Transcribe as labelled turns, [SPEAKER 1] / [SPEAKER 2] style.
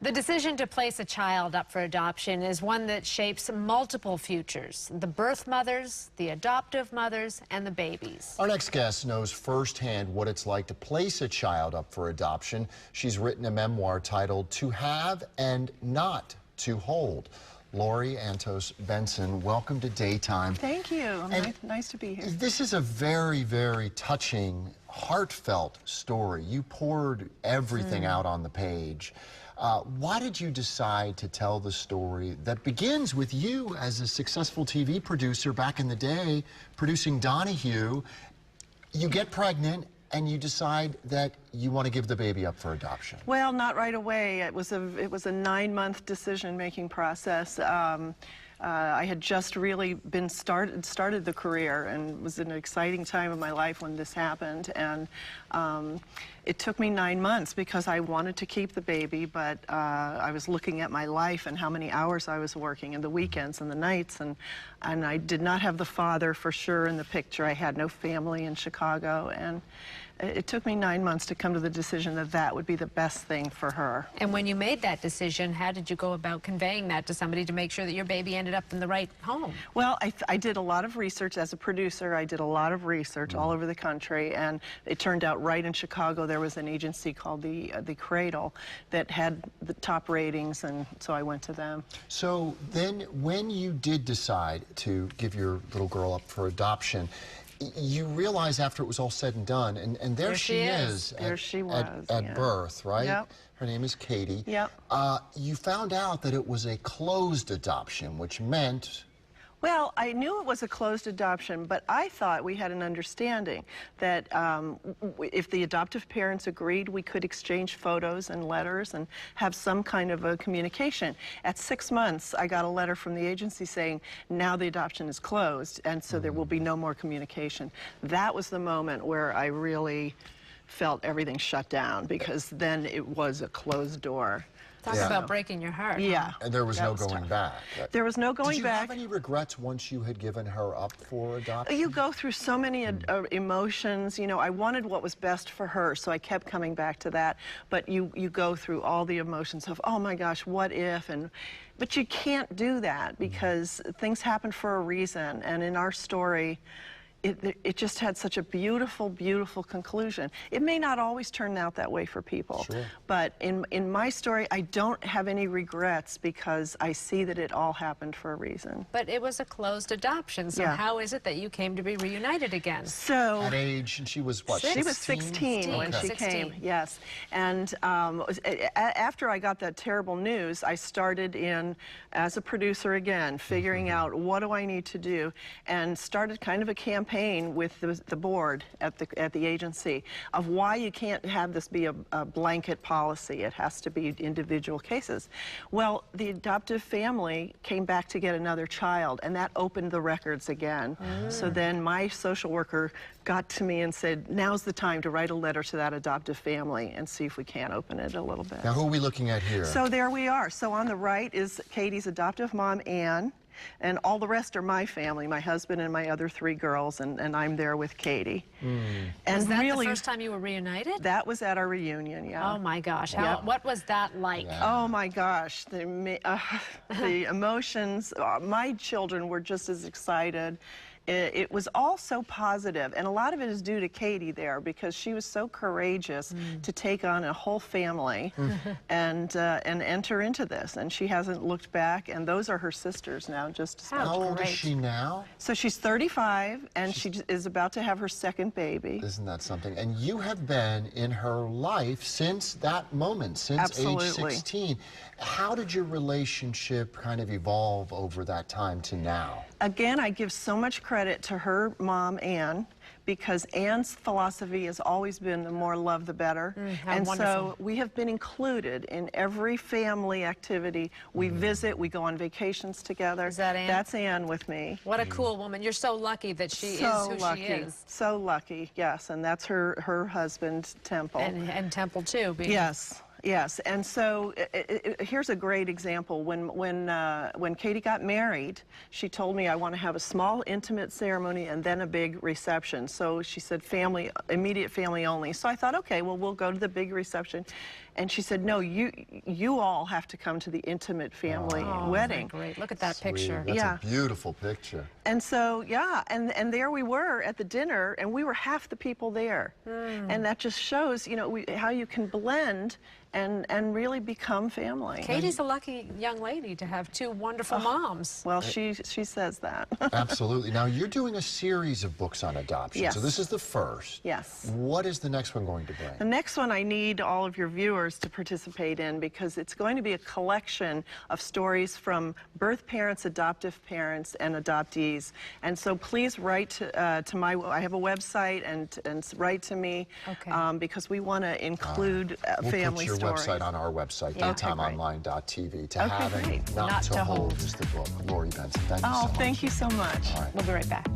[SPEAKER 1] The decision to place a child up for adoption is one that shapes multiple futures: the birth mothers, the adoptive mothers, and the babies.
[SPEAKER 2] Our next guest knows firsthand what it's like to place a child up for adoption. She's written a memoir titled To Have and Not to Hold. Lorri Benson, welcome to Daytime.
[SPEAKER 3] Thank you. Nice to be here.
[SPEAKER 2] This is a very, very touching, heartfelt story. You poured everything out on the page. Why did you decide to tell the story that begins with you as a successful TV producer back in the day, producing Donahue? You get pregnant and you decide that you want to give the baby up for adoption.
[SPEAKER 3] Well, not right away. It was a 9-month decision-making process. I had just really been started the career, and it was an exciting time of my life when this happened. And it took me 9 months because I wanted to keep the baby, but I was looking at my life and how many hours I was working, and the weekends and the nights, and I did not have the father for sure in the picture. I had no family in Chicago, and it took me 9 months to come to the decision that that would be the best thing for her.
[SPEAKER 1] And when you made that decision, how did you go about conveying that to somebody to make sure that your baby ended up in the right home?
[SPEAKER 3] Well, I did a lot of research as a producer. I did a lot of research all over the country, and it turned out right in Chicago there was an agency called the Cradle that had the top ratings, and so I went to them.
[SPEAKER 2] So then when you did decide to give your little girl up for adoption, you realize after it was all said and done, and there she is at birth, right?
[SPEAKER 3] Yep.
[SPEAKER 2] Her name is Katie.
[SPEAKER 3] Yep.
[SPEAKER 2] You found out that it was a closed adoption, which meant...
[SPEAKER 3] Well, I knew it was a closed adoption, but I thought we had an understanding that if the adoptive parents agreed, we could exchange photos and letters and have some kind of a communication. At 6 months, I got a letter from the agency saying, now the adoption is closed, and so there will be no more communication. That was the moment where I really felt everything shut down, because then it was a closed door.
[SPEAKER 1] Talk about breaking your heart.
[SPEAKER 3] Yeah.
[SPEAKER 2] And there was no going back.
[SPEAKER 3] There was no going back.
[SPEAKER 2] Did you have any regrets once you had given her up for adoption?
[SPEAKER 3] You go through so many emotions. You know, I wanted what was best for her, so I kept coming back to that. But you go through all the emotions of, oh my gosh, what if? But you can't do that because things happen for a reason. And in our story, it just had such a beautiful, beautiful conclusion. It may not always turn out that way for people, but in my story, I don't have any regrets because I see that it all happened for a reason.
[SPEAKER 1] But it was a closed adoption, so how is it that you came to be reunited again?
[SPEAKER 3] So
[SPEAKER 2] at age, and she was what, 16?
[SPEAKER 3] She was 16 when she came, yes. And after I got that terrible news, I started in as a producer again, figuring out what do I need to do, and started kind of a campaign with the board at the agency of why you can't have this be a blanket policy. It has to be individual cases. Well, the adoptive family came back to get another child, and that opened the records again. So then my social worker got to me and said, now's the time to write a letter to that adoptive family and see if we can open it a little bit.
[SPEAKER 2] Now, who are we looking at here?
[SPEAKER 3] So there we are. So on the right is Katie's adoptive mom, Ann. And all the rest are my family, my husband and my other 3 girls, and I'm there with Katie. And
[SPEAKER 1] was that
[SPEAKER 3] really,
[SPEAKER 1] the first time you were reunited?
[SPEAKER 3] That was at our reunion, yeah.
[SPEAKER 1] Oh my gosh, what was that like?
[SPEAKER 3] Yeah. Oh my gosh, the emotions, my children were just as excited. It was all so positive, and a lot of it is due to Katie there, because she was so courageous to take on a whole family and enter into this, and she hasn't looked back, and those are her sisters now.
[SPEAKER 2] How old is she now?
[SPEAKER 3] So she's 35, and she is about to have her second baby.
[SPEAKER 2] Isn't that something? And you have been in her life since that moment, since age 16. How did your relationship kind of evolve over that time to now?
[SPEAKER 3] Again, I give so much credit to her mom, Ann, because Ann's philosophy has always been the more love, the better. And so we have been included in every family activity. We visit, we go on vacations together.
[SPEAKER 1] Is that Ann?
[SPEAKER 3] That's Ann with me.
[SPEAKER 1] What a cool woman. You're so lucky that she is who she is.
[SPEAKER 3] So lucky, yes. And that's her husband, Temple.
[SPEAKER 1] And Temple, too.
[SPEAKER 3] Yes. Yes, and so here's a great example. When Katie got married, she told me, I want to have a small, intimate ceremony and then a big reception. So she said immediate family only. So I thought, okay, well, we'll go to the big reception. And she said, no, you all have to come to the intimate family wedding.
[SPEAKER 1] Great. Look at that
[SPEAKER 2] Sweet.
[SPEAKER 1] picture.
[SPEAKER 2] That's
[SPEAKER 3] Yeah.
[SPEAKER 2] a beautiful picture.
[SPEAKER 3] And so, yeah, and there we were at the dinner, and we were half the people there. And that just shows, you know, how you can blend and really become family.
[SPEAKER 1] Katie's a lucky young lady to have two wonderful moms.
[SPEAKER 3] Well, she says that.
[SPEAKER 2] Absolutely. Now, you're doing a series of books on adoption.
[SPEAKER 3] Yes.
[SPEAKER 2] So this is the first.
[SPEAKER 3] Yes.
[SPEAKER 2] What is the next one going to
[SPEAKER 3] The
[SPEAKER 2] bring?
[SPEAKER 3] next one I need all of your viewers to participate in, because it's going to be a collection of stories from birth parents, adoptive parents, and adoptees. And so please write to I have a website, and write to me,
[SPEAKER 1] Okay.
[SPEAKER 3] because we want to include
[SPEAKER 2] We'll
[SPEAKER 3] family
[SPEAKER 2] put your
[SPEAKER 3] stories.
[SPEAKER 2] website on our website,
[SPEAKER 1] Yeah.
[SPEAKER 2] daytimeonline.tv. To
[SPEAKER 3] Okay,
[SPEAKER 2] have
[SPEAKER 3] great.
[SPEAKER 2] and not to hold is the book. Lorri Benson, thank you so much.
[SPEAKER 3] Oh, thank you so much.
[SPEAKER 2] All right.
[SPEAKER 1] We'll be right back.